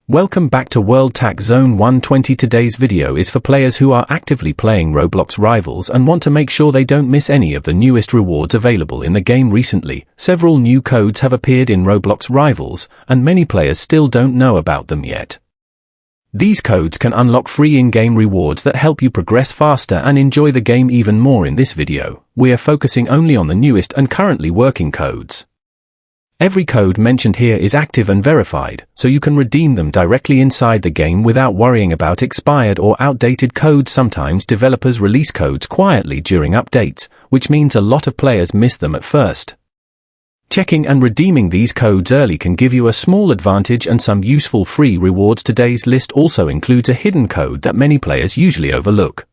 Welcome back to World Tax Zone 120. Today's video is for players who are actively playing Roblox Rivals and want to make sure they don't miss any of the newest rewards available in the game. Recently, several new codes have appeared in Roblox Rivals, and many players still don't know about them yet. These codes can unlock free in-game rewards that help you progress faster and enjoy the game even more. In this video, we are focusing only on the newest and currently working codes. Every code mentioned here is active and verified, so you can redeem them directly inside the game without worrying about expired or outdated codes. Sometimes developers release codes quietly during updates, which means a lot of players miss them at first. Checking and redeeming these codes early can give you a small advantage and some useful free rewards. Today's list also includes a hidden code that many players usually overlook.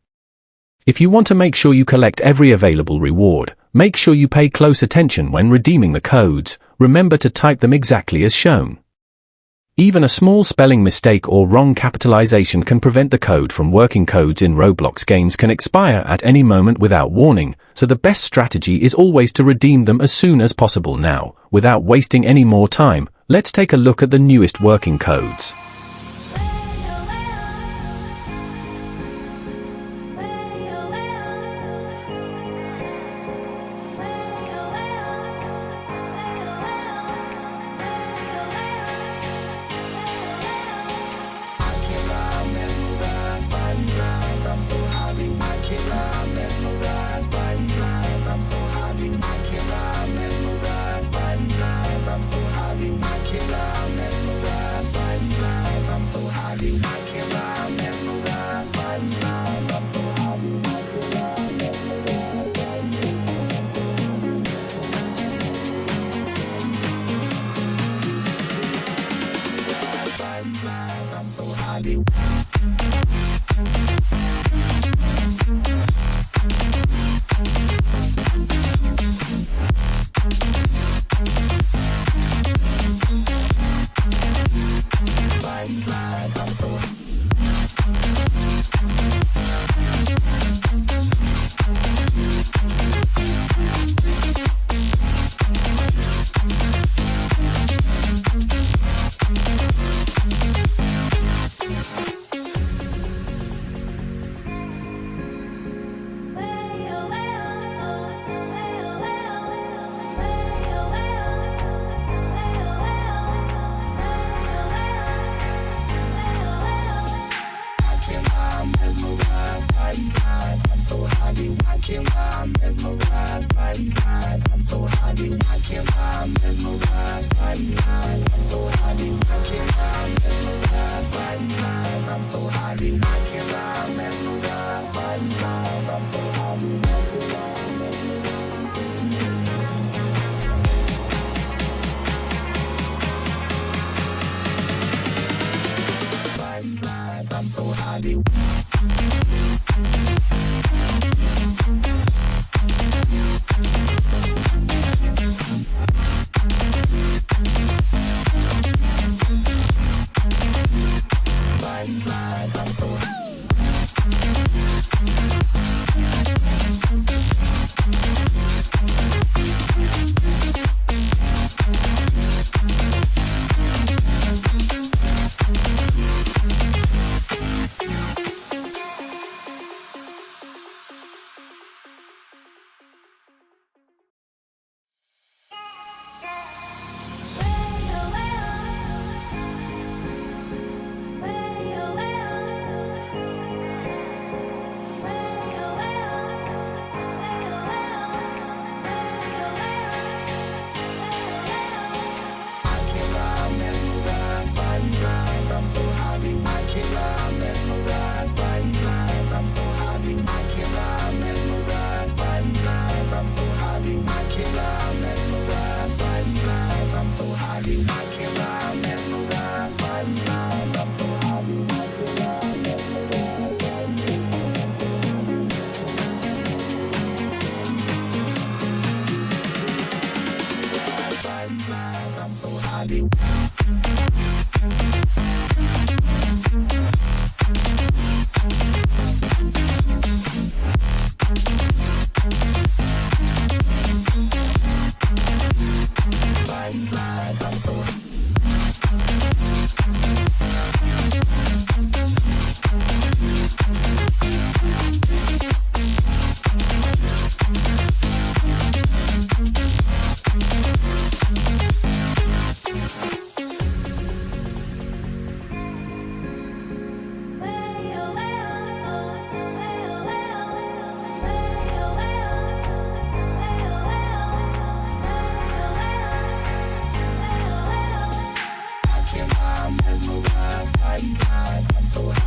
If you want to make sure you collect every available reward, make sure you pay close attention when redeeming the codes. Remember to type them exactly as shown. Even a small spelling mistake or wrong capitalization can prevent the code from working. Codes in Roblox games can expire at any moment without warning, so the best strategy is always to redeem them as soon as possible. Now, without wasting any more time, let's take a look at the newest working codes.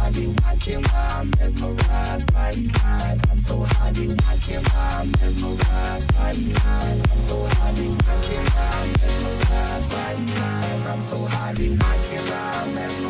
hardly watching while I'm mesmerized by these eyes. I'm so hardly watching while I'm mesmerized by these eyes. I'm so hardly watching while I'm mesmerized by these eyes. I'm so hardly watching while I'm mesmerized.